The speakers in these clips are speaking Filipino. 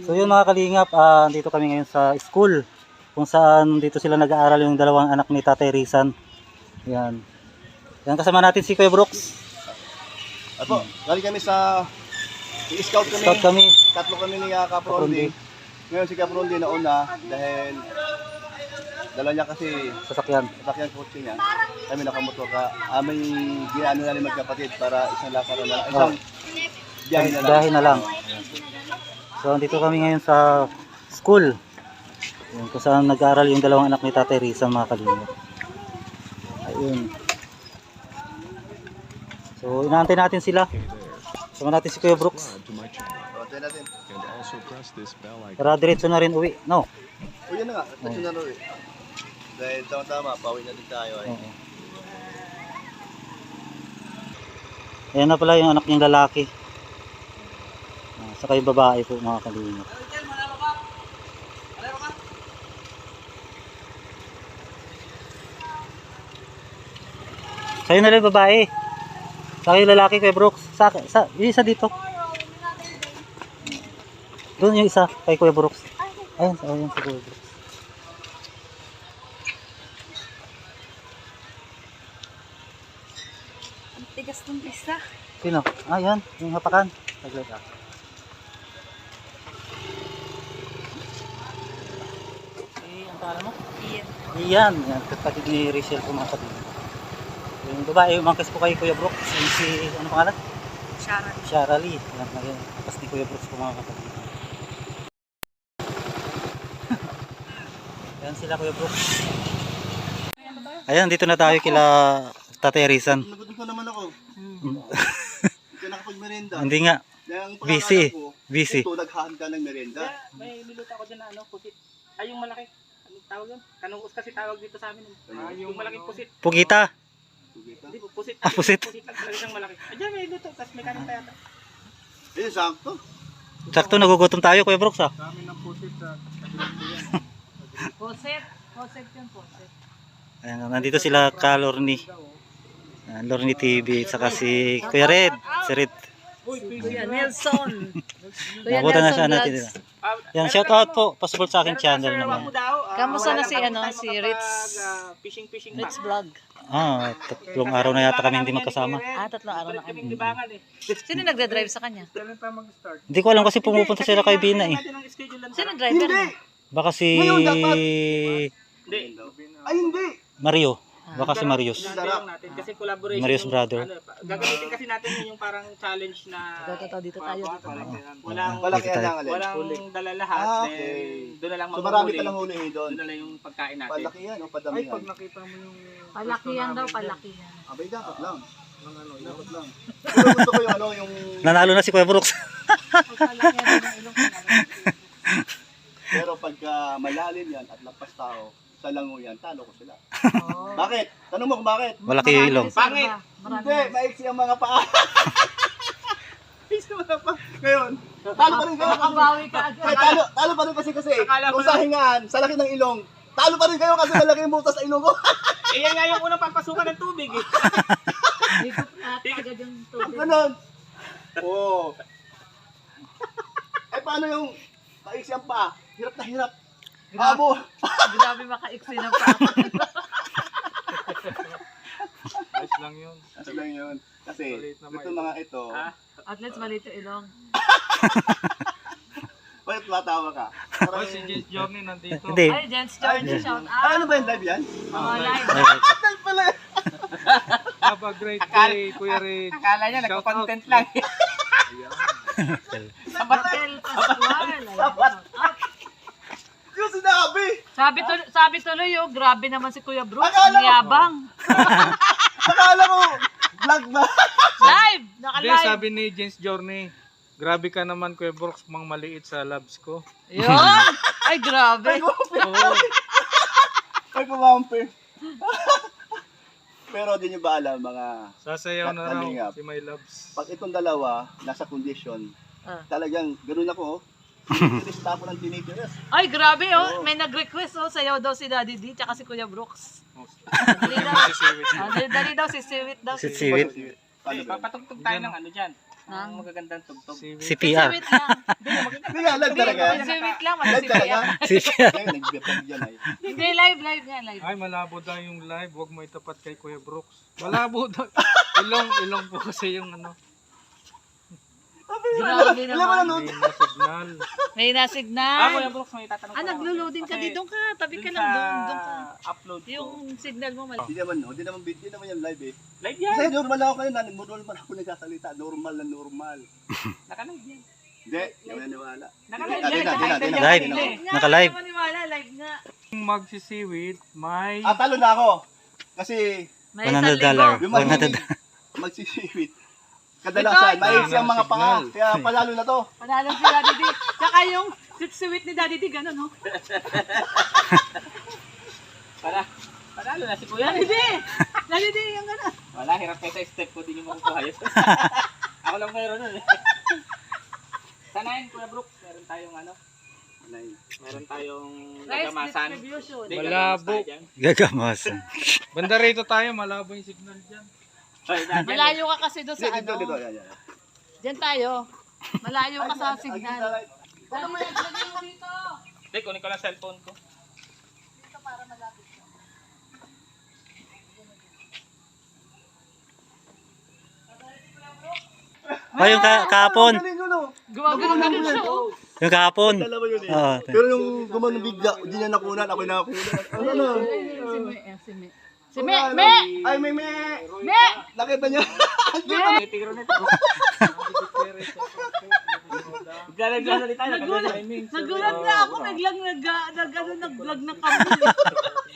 So yun mga kalingap, dito kami ngayon sa school kung saan dito sila nag-aaral yung dalawang anak ni Tatay Rizan. Yan. Yan, kasama natin si Kuya Brooks. Apo, galing kami sa i-scout kami. Scout kami. Tatlo kami ni Kaprondi. Ngayon si Kaprondi nauna dahil dala niya kasi Sasakyan. kotse niya. Kami nakamotor ka. May ginano na rin magkapatid para isang lakaran na lang. Isang biyahe na lang. Biyahe na lang. So dito kami ngayon sa school. Yan, kung saan nag-aaral yung dalawang anak ni Tatay Rizan mga kalingap. Ayun. So inaantay natin sila. Sama natin si Kuya Brooks. Pantay natin. Para diretso na rin uwi. No? O yan na nga. Tatlo na rin. Dahil tama-tama, pauwi na din tayo. Oo. Ayan na pala yung anak niyang lalaki. Saka yung babae po mga kalingap. Sa'yo na lang yung babae. Saka yung lalaki kay Brooks. Yung isa dito. Doon yung isa kay Kuya Brooks. Ayun si Kuya Brooks. Tigas ng isa. Sino? Yan. Yung hapakan. Saglit ah. Ang pangalan mo? Iyan. Yan. Yan. Kapatid ni Rachel po mga kapatid. Yung babae, umangkas po kay Kuya Brooks. Yung si, ano pangalan? Sharon. Sharalee. Yan. Tapos ni Kuya Brooks po mga kapatid. Yan sila Kuya Brooks. Ayan, dito na tayo kila Tatay Rizan. Nagutom ko naman ako. Hindi ka nakapag-merenda. Hindi nga. Busy. Busy. Ito, naghahanda ng merenda. May niluto ako dyan na pusit. Ay, yung malaki. Anong tawag yun? Kanungos kasi tawag dito sa amin. Yung malaking pusit. Pugita. Hindi po, pusit. Pusit. Pusit lang talaga siyang malaki. Ayan, may luto. Tapos may kanin pa yata. Eh, sakto. Sakto, nagugutom tayo Kuya Brooks ah. Kami ng pusit sa Poset. Poset yun, poset. Ayan, nandito sila ka Lorny. Lorny TV saka si Kuya Red. Si Red. Kuya Nelson. Nabutan na siya natin nila. Yan, shout out po. Possible sa akin channel naman. Kamusta na si si Ritz? Fishing Ritz Vlog. Tatlong araw na yata kami hindi magkasama. 3 araw na kami. Sino nagdadrive sa kanya? Hindi ko alam kasi pumupunta sila kay Bina eh. Sino driver mo? Baka si Ay, hindi. Mario. Baka si Marius. natin kasi collaboration. Marius brother. Gagamitin kasi natin yung parang challenge na Dito tayo. walang Palakihan lang alin. walang dala lahat. Then doon na lang So marami maghuli. ka lang hulihin doon. Doon na lang yung pagkain natin. Palakihan o padamihan? nakita mo yung Palakihan daw, palakihan. Abay, dapat lang. Dapat lang. Pero gusto ko yung yung... Nanalo na si Kuya Brooks. Palakihan ng ilong. Pero pagka malalim yan at lapas tao, sa lango yan, talo ko sila. Oh. Bakit? Tanong mo kung bakit? Malaki yung ilong. Pangit. Hindi, maiksi ang mga paa. Maiksi ang mga paa. Ngayon, talo pa rin kayo. Makabawi ka agad. Ay, talo pa rin kasi Akala ko kung sa hingaan, sa laki ng ilong, talo pa rin kayo kasi malaki yung butas sa ilong ko. Eh yan nga yung unang papasukan ng tubig eh. Dito agad yung tubig. Ganon. Oo. Eh, paano yung maiksi ang paa? Hirap na hirap. Abo. Grabe makaiksi ng pa. Ayos lang yun. Ano lang yun? Kasi, Maliit na ito mga ito, At least maliit yung ilong. bakit matawa ka? Oh, si James Journey nandito. Hindi. Ay, Jens George, shout Ah, ano out. ba yung live yan? Oh, live. Live pala. Have a great day, Kuya Red. Akala niya nagko-content lang. Hotel Pascual. Yung sinabi! Sabi tuloy yung grabe naman si Kuya Brooks. Akala Ang mo- yabang. Akala mo, vlog ba? Live! Hindi, Naka-live. sabi ni James Journey, grabe ka naman Kuya Brooks, mang maliit sa labs ko. Yun! Ay, grabe. Oo. Ay, pumampi. Pero di nyo ba alam mga, Sasayaw na raw Kalingap. si My Loves. pag itong dalawa nasa condition, Ah. talagang ganoon ako, oh. Sinilista ko ng tinitires. Ay, grabe oh. May nag-request oh. Sayaw daw si Daddy D tsaka si Kuya Brooks. Dali daw. Si Siwit. Dali daw si Siwit daw. Si Siwit. Paano ba? Papatugtog tayo ng ano dyan. Ang magagandang tugtog. Si PR. Sweet lang. Hindi nga, live talaga. Sweet lang. Live talaga. Si PR. Ngayon, nag-vlog yan ay. Hindi, live nga, live. Ay, malabo daw yung live. Huwag mo itapat kay Kuya Brooks. Malabo daw. Ilong po kasi yung ano. Grabe Alam mo na, naman. no? May na signal. May Ah, nasignal. Kuya Brooks, may tatanong Ah, naglo-loading ka. Di doon ka. Tabi ka lang doon. Doon ka. Upload ko. Yung signal mo mali. Hindi naman yan live eh. Live yan. Kasi normal ako kayo, normal ako nagsasalita. Normal na normal. Naka-live yan. Hindi, hindi ako naniwala. Naka-live Hindi, yan. hindi, Naka-live hindi, yan. Live. Hindi. Naka-live. Hindi maniwala. Live nga. Kung magsisiwit, may... Talo na ako. Kasi, May $100. yung $100. magsisiwit. Kadalasan, Ito. mais yung mga paa. Signal. Kaya palalo na to. Panalo si Daddy D. Tsaka yung sweet ni Daddy D, gano'n, no? Panalo na si Kuya. Daddy D! Daddy D, yung gano'n. Wala, hirap kayo sa step ko. Di nyo makukuha yun. Ako lang mayroon nun eh. Sanayin, Kuya Brooks. Meron tayong ano. Meron tayong Rice gagamasan. distribution. Hindi, Malabo. gagamas tayo dyan. Gagamasan. Banda rito tayo, malabo yung signal dyan. Ay, nandyan eh. Malayo ka kasi doon sa Dito, dito, ano. yan, yan. Diyan tayo. Malayo ka sa Ay, signal. ay, Ano mo yan? Lagay mo dito. Hindi, kunin ko lang cellphone ko. Dito para malapit ka. Oh, yung kahapon. Galing yun, oh. Gumagano na rin siya. Oh. Yung kahapon. Dalawa yun eh. Oo. Pero yung gumano bigla, hindi niya nakunan, ako nakunan. Ano? Si Me. Si Me. Si Me. Me! Ay, may Me! nakita niya. Tigro nito. Galing na tayo. Nagulat na ako. Biglang nag-vlog ng kambing.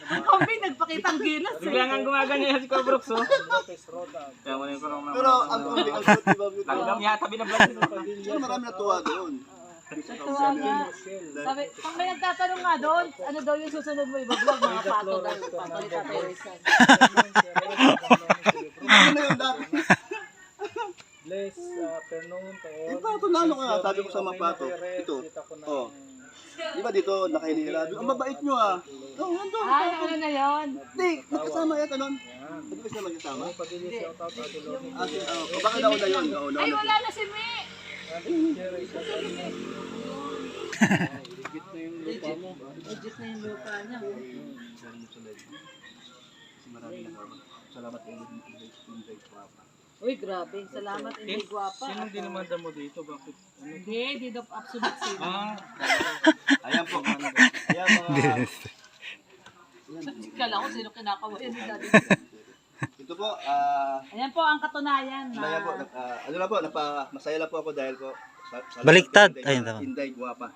Ang kambing nagpakitang gilas. Biglang ang gumaganyan si Kuya Brooks, oh. Kaya mo na yung kurong Pero ang kambing, ang cute, diba? Langgam yata binablog. Pero marami natuwa doon. Natuwa nga. Sabi, pag may nagtatanong nga doon, ano daw yung susunod mo i-vlog, mga pato daw. Pato ni Tatay Rizal. Ano yun dati? Bless afternoon to all. Eh, pato na ano nga, sabi ko sa mga pato. Ito, oh. Di ba dito, nakahilira? Ang mabait nyo ah. Oh, nandun. Ay, ano na yun? Hindi, magkasama yata nun. Hindi ba sila magkasama? Ah, baka nauna yun. Nauna Ay, na. wala na si Me! Legit na yung lupa niya. Salamat po ulit. Uy, grabe. Salamat, hindi guwapa. Sinong dinamanda mo dito? Bakit? Ano? Hindi, deed of absolute sin. Ah, Ayan po. Ayan mga... Kala ko sino kinakawain ni Daddy. Ito po, Ayan po ang katunayan na ano po, ano lang po, masaya lang po ako dahil po Baliktad. Ayun, tama. Inday Guwapa.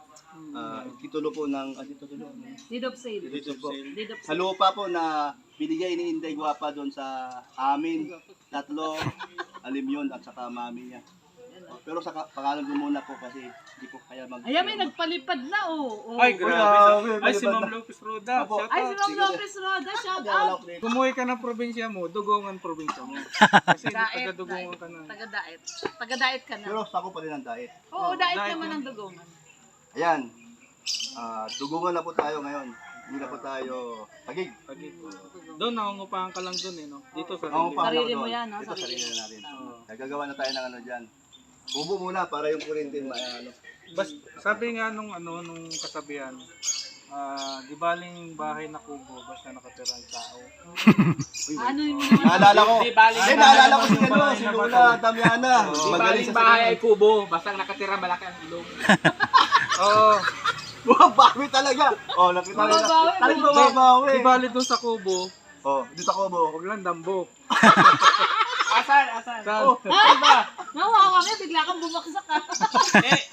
Titulo po ng titulo. deed of sale. Dito po. Deed of Sa sale. lupa po na binigay ni Inday Guwapa doon sa amin. Tatlo, alim yun at saka mami niya. Pero sa pangalan ko muna po kasi hindi po kaya mag... Ayan, may nagpalipad na oh. Oh. ay grabe. Ay, si Ma'am Lopez Roda. Apo. Shout Ay, si out. Ma'am Lopez Roda, shout out. Kumuhay ka ng probinsya mo, dugongan probinsya mo. Kasi Daet, taga-dugongan ka na. Taga-daet. Taga-daet ka na. Pero sako pa rin ang diet. Oo, daet daet naman na. ang dugongan. Ayan. Dugungan na po tayo ngayon. Hindi na po tayo tagig. Doon, nakungupahan ka lang doon eh, no? Dito sa Ako pa Sarili ako mo doon. yan, ha? Ito Sarili. sarili na natin. Nagagawa na tayo ng ano dyan. Ubo muna para yung kurintin ano. Sabi nga nung kasabihan, di baling bahay na kubo, basta nakatira ang tao. Ano yung mga... Naalala ko. Di baling Ay, naalala ko si ano, si Lula Damiana. Di Magaling baling sa bahay ay kubo. Basta nakatira malaki ang ilong. Oo. Bumabawi talaga. Oh, nakita mo na. Bumabawi. Talagang bumabawi. Di bali doon sa kubo, Oh, dito ako mo. huwag lang dambo. Asan? Saan? Nawawa kami, bigla kang bumaksak ka.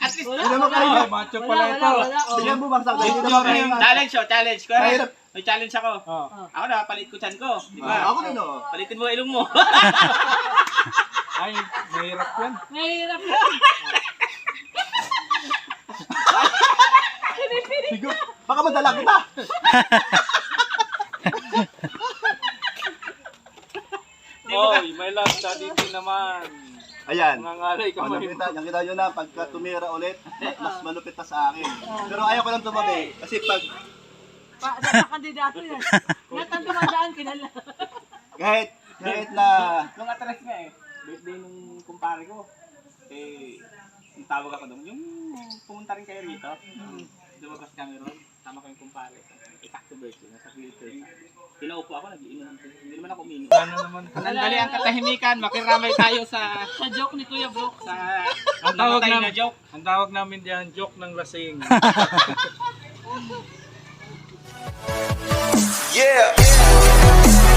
At least, Wala, Hindi naman wala. kayo. Macho Wala, pala wala, ito. wala. Oh. Bigyan bumagsak. Hindi Oh, naman yung kayo. challenge, challenge. Mahirap. May challenge ako. Oh. Ako na, palit ko chan ko. Di ba? Ako din oh. Palitin mo ilong mo. Ay, mahirap yan. Mahirap na. Siguro, baka madala kita. Oy, may love sa dito naman. Ayan. Nangangalay ka Oh, mo. nakita nyo na, pagka tumira ulit, mas malupit pa sa akin. Pero ayaw ko lang tumabi. Kasi pag, Sa kandidato yan. Lahat ang dumadaan, kinala. kahit na, Nung atras nga eh. Birthday nung kumpare ko. Eh, yung tawag ako doon, yung pumunta rin kayo rito. Lumabas kami ron, tama kayong kumpare. Exacto birthday, nasa filter. Pinaupo ako, nag-iinom. Hindi naman ako uminom. Ano naman? Sandali ang katahimikan, makiramay tayo sa joke ni Kuya Brooke. Sa Ang tawag namatay namin na joke. Ang tawag namin diyan, joke ng lasing. Yeah.